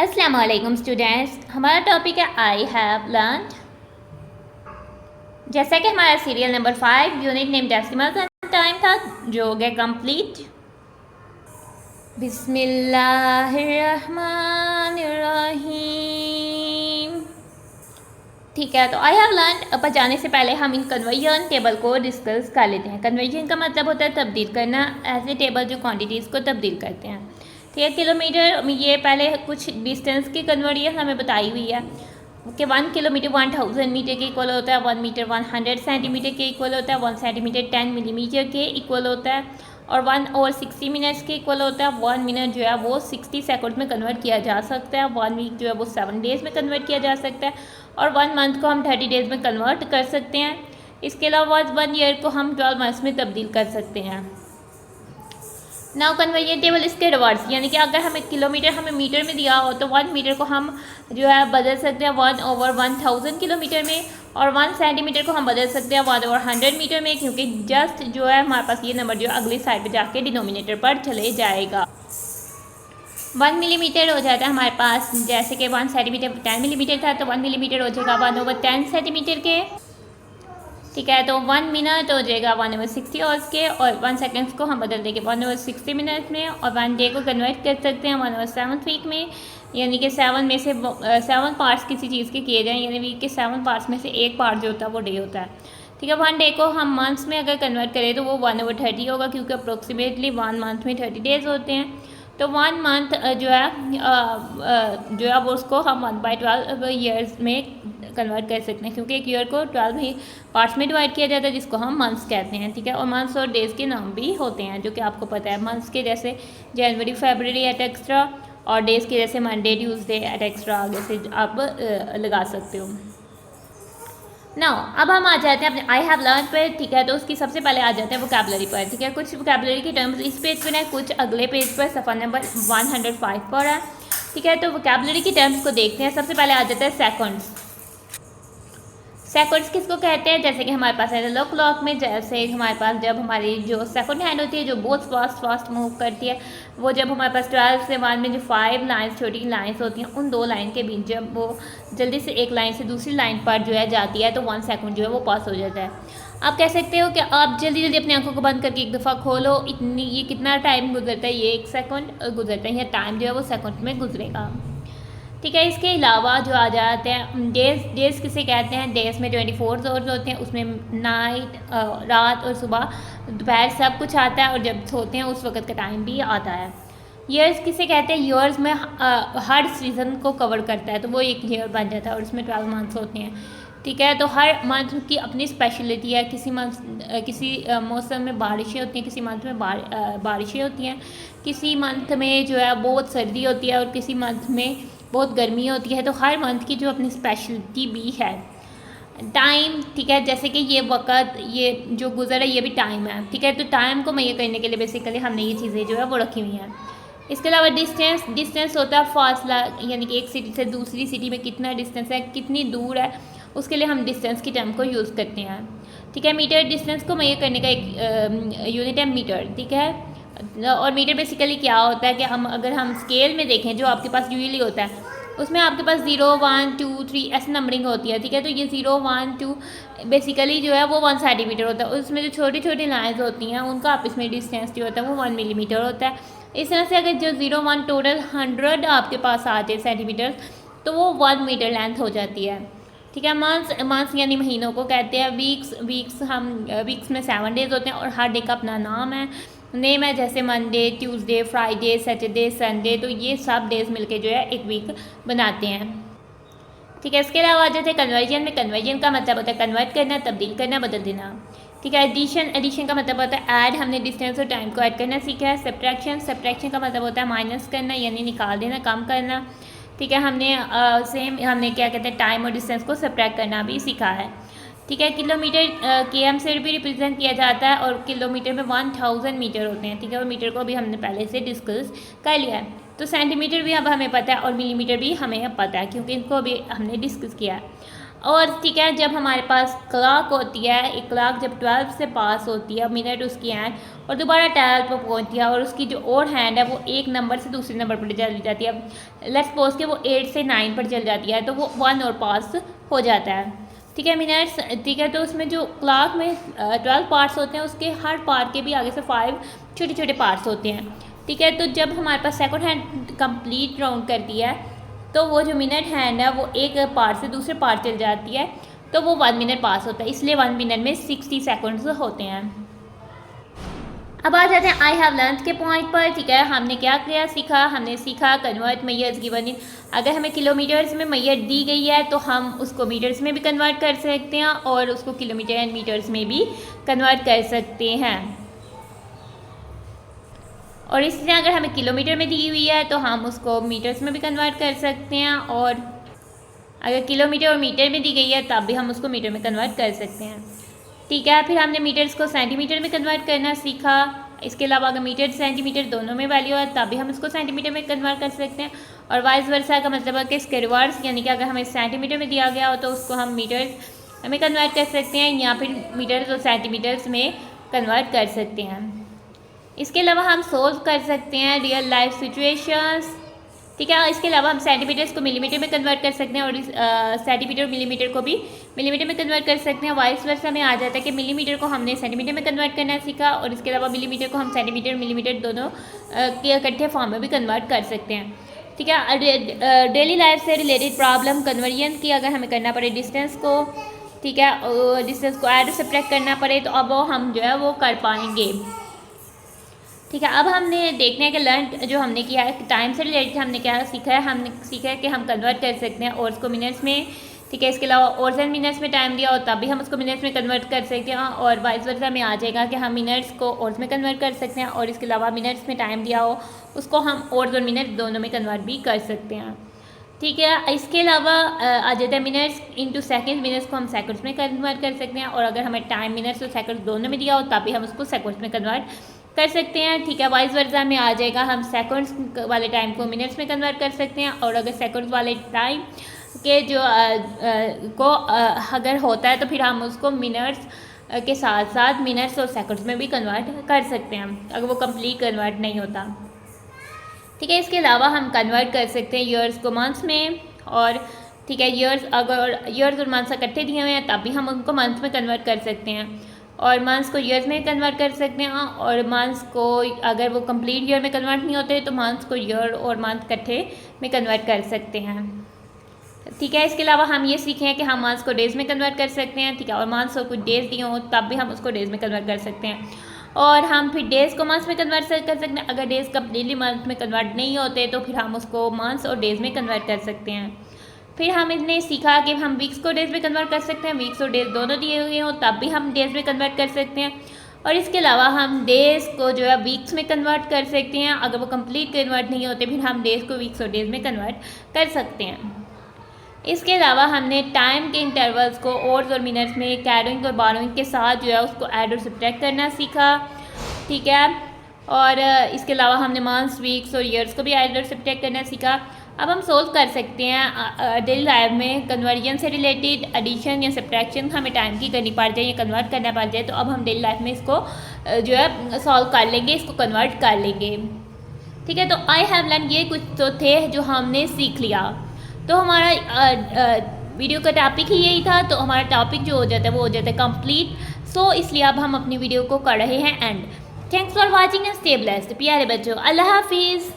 अस्सलाम वालेकुम स्टूडेंट्स, हमारा टॉपिक है आई हैव लर्न्ड। जैसा कि हमारा serial number 5 unit name decimals and time था जो हो गया कंप्लीट। बिस्मिल्लाहिर्रहमानिर्रहीम। ठीक है, तो आई हैव लर्न्ड पर जाने से पहले हम इन कन्वर्जन टेबल को डिस्कस कर लेते हैं। कन्वर्जन का मतलब होता है तब्दील करना, ऐसे टेबल जो क्वांटिटीज़ को तब्दील करते हैं। ठीक है, किलोमीटर ये पहले कुछ डिस्टेंस की कन्वर्जन हमें बताई हुई है कि 1 किलोमीटर 1000 मीटर के इक्वल होता है, 1 मीटर 100 सेंटीमीटर के इक्वल होता है, 1 सेंटीमीटर 10 मिलीमीटर के इक्वल होता है और 1 और 60 मिनट्स के इक्वल होता है। 1 मिनट जो है वो 60 सेकंड में कन्वर्ट किया जा सकता है। 1 वीक जो है वो 7 डेज़ में कन्वर्ट किया जा सकता है और 1 मंथ को हम 30 डेज़ में कन्वर्ट कर सकते हैं। इसके अलावा 1 ईयर को हम 12 मंथ्स में तब्दील कर सकते हैं। नाउ कन्वर्जन टेबल इसके रिवर्स, यानी कि अगर हमें किलोमीटर हमें मीटर में दिया हो तो 1 मीटर को हम जो है बदल सकते हैं 1/1000 किलोमीटर में और 1 सेंटीमीटर को हम बदल सकते हैं 1/100 मीटर में, क्योंकि जस्ट जो है हमारे पास ये नंबर जो अगली साइड पे जाके डिनोमिनेटर पर चले जाएगा। 1 मिलीमीटर हो जाता है हमारे पास, जैसे कि 1 सेंटीमीटर 10 मिलीमीटर था तो 1 मिलीमीटर हो जाएगा 1/10 सेंटीमीटर के। ठीक है, तो 1 मिनट हो जाएगा 1/60 आवर्स के और 1 सेकेंड्स को हम बदल देंगे 1/60 मिनट में और 1 डे को कन्वर्ट कर सकते हैं 1/7 वीक में, यानी कि 7 में से 7 पार्ट्स किसी चीज़ के किए जाएँ, यानी वीक के 7 पार्ट्स में से एक पार्ट जो होता है वो डे होता है। ठीक है, 1 डे को हम मंथ्स में अगर कन्वर्ट करें तो वो 1/30 होगा, क्योंकि अप्रोक्सीमेटली 1 मंथ में 30 डेज़ होते हैं। तो 1 मंथ जो है वो उसको हम 1/12 ईयर्स में कन्वर्ट कर सकते हैं, क्योंकि एक ईयर को 12 ही पार्ट्स में डिवाइड किया जाता है जिसको हम मंथ्स कहते हैं। ठीक है, और मंथ्स और डेज़ के नाम भी होते हैं जो कि आपको पता है। मंथ्स के जैसे जनवरी फरवरी एट एक्स्ट्रा और डेज़ के जैसे मंडे ट्यूसडे एट एक्स्ट्रा आगे से आप लगा सकते हो। नाउ अब हम आ जाते हैं अपने आई हैव लर्न पर। ठीक है, तो उसकी सबसे पहले आ जाते हैं वोकैबुलरी पर। ठीक है, कुछ वोकैबुलरी के टर्म्स इस पेज पर है, कुछ अगले पेज पर सफ़ा नंबर 105 पर है। ठीक है, तो वोकैबुलरी के टर्म्स को देखते हैं। सबसे पहले आ जाता है सेकंड्स। सेकंड्स किसको कहते हैं? जैसे कि हमारे पास एनालॉग क्लॉक में, जैसे हमारे पास जब हमारी जो सेकंड हैंड होती है जो बहुत फास्ट मूव करती है, वो जब हमारे पास 12 से 1 में जो 5 लाइन्स छोटी लाइन्स होती हैं, उन 2 लाइन के बीच जब वो जल्दी से एक लाइन से दूसरी लाइन पर जो है जाती है तो 1 सेकंड जो है वो पास हो जाता है। आप कह सकते हो कि आप जल्दी जल्दी अपनी आंखों को बंद करके एक दफ़ा खोलो, इतनी ये कितना टाइम गुजरता है, ये 1 सेकंड गुजरता है, या टाइम जो है वो सेकंड में गुजरेगा। ठीक है, इसके अलावा जो आ जाते हैं डेज़ किसे कहते हैं? डेज़ में 24 आवर्स होते हैं, उसमें नाइट रात और सुबह दोपहर सब कुछ आता है और जब सोते हैं उस वक्त का टाइम भी आता है। ईयर्स किसे कहते हैं? ईयर्स में हर सीज़न को कवर करता है, तो वो एक ईयर बन जाता है और उसमें 12 मंथ्स होते हैं। ठीक है, तो हर मंथ की अपनी स्पेशलिटी है। किसी मौसम में बारिशें होती हैं, किसी मंथ में बारिशें होती हैं, किसी मंथ में जो है बहुत सर्दी होती है और किसी मंथ में बहुत गर्मी होती है। तो हर मंथ की जो अपनी स्पेशलिटी भी है। टाइम, ठीक है, जैसे कि ये वक्त ये जो गुजर है ये भी टाइम है। ठीक है, तो टाइम को मेजर करने के लिए बेसिकली हमने ये चीज़ें जो है वो रखी हुई हैं। इसके अलावा डिस्टेंस होता है फासला, यानी कि एक सिटी से दूसरी सिटी में कितना डिस्टेंस है, कितनी दूर है, उसके लिए हम डिस्टेंस की टर्म को यूज़ करते हैं। ठीक है, मीटर डिस्टेंस को मेजर करने का एक यूनिट है मीटर। ठीक है, और मीटर बेसिकली क्या होता है कि अगर हम स्केल में देखें जो आपके पास यूजुअली होता है, उसमें आपके पास 0 1 2 3 ऐसे नंबरिंग होती है। ठीक है, तो ये 0 1 2 बेसिकली जो है वो 1 सेंटीमीटर होता है। उसमें जो छोटी छोटी लाइन्स होती हैं उनका आपस में डिस्टेंस जो होता है वो 1 मिलीमीटर होता है। इस तरह से अगर जो 0 1 टोटल 100 आपके पास आते हैं सेंटीमीटर, तो वो 1 मीटर लेंथ हो जाती है। ठीक है, मंथ्स यानी महीनों को कहते हैं। वीक्स में 7 डेज़ होते हैं और हर डे का अपना नाम है, जैसे Monday Tuesday Friday Saturday Sunday, तो ये सब डेज़ मिलके जो है एक वीक बनाते हैं। ठीक है, इसके अलावा आ जाते हैं कन्वर्जन में। कन्वर्जन का मतलब होता है कन्वर्ट करना, तब्दील करना, बदल देना। ठीक है, एडिशन का मतलब होता है ऐड, हमने डिस्टेंस और टाइम को ऐड करना सीखा है। सब्ट्रैक्शन का मतलब होता है माइनस करना, यानी निकाल देना, कम करना। ठीक है, हमने क्या कहते हैं टाइम और डिस्टेंस को सब्ट्रैक्ट करना भी सीखा है। ठीक है, किलोमीटर km से भी रिप्रेजेंट किया जाता है और किलोमीटर में 1000 मीटर होते हैं। ठीक है, और मीटर को भी हमने पहले से डिस्कस कर लिया है। तो सेंटीमीटर भी अब हमें पता है और मिलीमीटर भी हमें अब पता है, क्योंकि इनको भी हमने डिस्कस किया है। और ठीक है, जब हमारे पास क्लॉक होती है, एक क्लॉक जब 12 से पास होती है मिनट उसकी हैंड, और दोबारा 12 पर पहुंचती है, और उसकी जो और हैंड है वो एक नंबर से दूसरे नंबर पर चली जाती है। लेट्स सपोज कि वो 8 से 9 पर चल जाती है, तो वो 1 और पास हो जाता है। ठीक है मिनट्स, ठीक है। तो उसमें जो क्लॉक में 12 पार्ट्स होते हैं, उसके हर पार्ट के भी आगे से 5 छोटे छोटे पार्ट्स होते हैं। ठीक है, तो जब हमारे पास सेकंड हैंड कंप्लीट राउंड करती है, तो वो जो मिनट हैंड है वो एक पार्ट से दूसरे पार्ट चल जाती है, तो वो 1 मिनट पास होता है, इसलिए 1 मिनट में 60 सेकंड्स होते हैं। अब आ जाते हैं आई हैव लर्न्ड के पॉइंट पर। ठीक है, हमने क्या किया सीखा, हमने सीखा कन्वर्ट मैयर्स गिवन इन। अगर हमें किलोमीटर्स में मैयर दी गई है तो हम उसको मीटर्स में भी कन्वर्ट कर सकते हैं, और उसको किलोमीटर एंड मीटर्स में भी कन्वर्ट कर सकते हैं। और इसी तरह अगर हमें किलोमीटर में दी हुई है तो हम उसको मीटर्स में भी कन्वर्ट कर सकते हैं, और अगर किलोमीटर और मीटर में दी गई है तब भी हम उसको मीटर में कन्वर्ट कर सकते हैं। ठीक है, फिर हमने मीटर्स को सेंटीमीटर में कन्वर्ट करना सीखा। इसके अलावा अगर मीटर सेंटीमीटर दोनों में वैल्यू है तब भी हम इसको सेंटीमीटर में कन्वर्ट कर सकते हैं, और वाइस वर्सा का मतलब है कि इसके रिवर्स, यानी कि अगर हमें सेंटीमीटर में दिया गया हो तो उसको हम मीटर्स में कन्वर्ट कर सकते हैं, या फिर मीटर्स और सेंटीमीटर्स में कन्वर्ट कर सकते हैं। इसके अलावा हम सोल्व कर सकते हैं रियल लाइफ सिचुएशंस। ठीक है, इसके अलावा हम सेंटीमीटर्स को मिलीमीटर में कन्वर्ट कर सकते हैं, और सेंटीमीटर और मिलीमीटर को भी मिलीमीटर में कन्वर्ट कर सकते हैं। वाइस वर्सा में आ जाता है कि मिलीमीटर को हमने सेंटीमीटर में कन्वर्ट करना सीखा, और इसके अलावा मिलीमीटर को हम सेंटीमीटर मिलीमीटर दोनों के इकट्ठे फॉर्म में भी कन्वर्ट कर सकते हैं। ठीक है, डेली लाइफ से रिलेटेड प्रॉब्लम कन्वर्जन की अगर हमें करना पड़े डिस्टेंस को, ठीक है, डिस्टेंस को ऐड सब्ट्रैक्ट करना पड़े, तो अब वो हम जो है वो कर पाएंगे। ठीक है, अब हमने देखना है कि लर्न जो हमने किया है टाइम से रिलेटेड हमने क्या सीखा है। हमने सीखा है कि हम कन्वर्ट कर सकते हैं और उसको मिनट्स में। ठीक है, इसके अलावा और एंड मिनट्स में टाइम दिया हो तब भी हम उसको मिनट्स में कन्वर्ट कर सकते हैं, और वाइस वर्सा में आ जाएगा कि हम मिनट्स को और में कन्वर्ट कर सकते हैं, और इसके अलावा मिनट्स में टाइम दिया हो उसको हम और मिनट्स दोनों में कन्वर्ट भी कर सकते हैं। ठीक है, इसके अलावा आ जाता है मिनट्स इंटू सेकेंड। मिनट्स को हम सेकंड्स में कन्वर्ट कर सकते हैं, और अगर हमें टाइम मिनट्स और सेकंड्स दोनों में दिया हो तब भी हम उसको सेकंड्स में कन्वर्ट कर सकते हैं। ठीक है, वाइस वर्सा में आ जाएगा, हम सेकंड्स वाले टाइम को मिनट्स में कन्वर्ट कर सकते हैं, और अगर सेकंड्स वाले टाइम के जो अगर होता है तो फिर हम उसको मिनट्स के साथ साथ मिनट्स और सेकंड्स में भी कन्वर्ट कर सकते हैं, अगर वो कंप्लीट कन्वर्ट नहीं होता। ठीक है, इसके अलावा हम कन्वर्ट कर सकते हैं ईयर्स को मंथ्स में, और ठीक है ईयर्स अगर ईयर्स और मंथ्स इकट्ठे दिए हुए हैं तब भी हम उनको मंथ्स में कन्वर्ट कर सकते हैं, और मंथ्स को ईयर्स में कन्वर्ट कर सकते हैं, और मंथ्स को अगर वो कंप्लीट ईयर में कन्वर्ट नहीं होते तो मंथ्स को ईयर और मंथ इकट्ठे में कन्वर्ट कर सकते हैं। ठीक है, इसके अलावा हम ये सीखे हैं कि हम मंथ्स को डेज़ में कन्वर्ट कर सकते हैं। ठीक है, और मंथ्स को कुछ डेज़ दिए हों तब भी हम उसको डेज़ में कन्वर्ट कर सकते हैं, और हम फिर डेज़ को मंथ्स में कन्वर्ट कर सकते हैं। अगर डेज़ कम्प्लीटली मंथ में कन्वर्ट नहीं होते तो फिर हम उसको मंथ्स और डेज़ में कन्वर्ट कर सकते हैं। फिर हम इसने सीखा कि हम वीक्स को डेज़ में कन्वर्ट कर सकते हैं, वीक्स और डेज़ दोनों दिए हुए हों तब भी हम डेज़ में कन्वर्ट कर सकते हैं, और इसके अलावा हम डेज़ को जो है वीक्स में कन्वर्ट कर सकते हैं। अगर वो कंप्लीट कन्वर्ट नहीं होते फिर हम डेज़ को वीक्स और डेज़ में कन्वर्ट कर सकते हैं। इसके अलावा हमने टाइम के इंटरवल्स को आवर्स और मिनट्स में कैरिंग और बारोइंग के साथ जो है उसको ऐड और सब्ट्रैक्ट करना सीखा। ठीक है, और इसके अलावा हमने मंथ्स, वीक्स और ईयर्स को भी ऐड और सब्ट्रैक्ट करना सीखा। अब हम सोल्व कर सकते हैं डेली लाइफ में कन्वर्जन से रिलेटेड एडिशन या सब्ट्रैक्शन हमें टाइम की करनी पड़ जाए या कन्वर्ट करना पड़ जाए, तो अब हम डेली लाइफ में इसको जो है सॉल्व कर लेंगे, इसको कन्वर्ट कर लेंगे। ठीक है, तो आई हैव लर्न ये कुछ तो थे जो हमने सीख लिया। तो हमारा वीडियो का टॉपिक ही यही था, तो हमारा टॉपिक जो हो जाता है वो हो जाता है कंप्लीट। सो इसलिए अब हम अपनी वीडियो को कर रहे हैं and. Thanks for watching and stay blessed. प्यारे बच्चों, अल्लाह हाफिज़।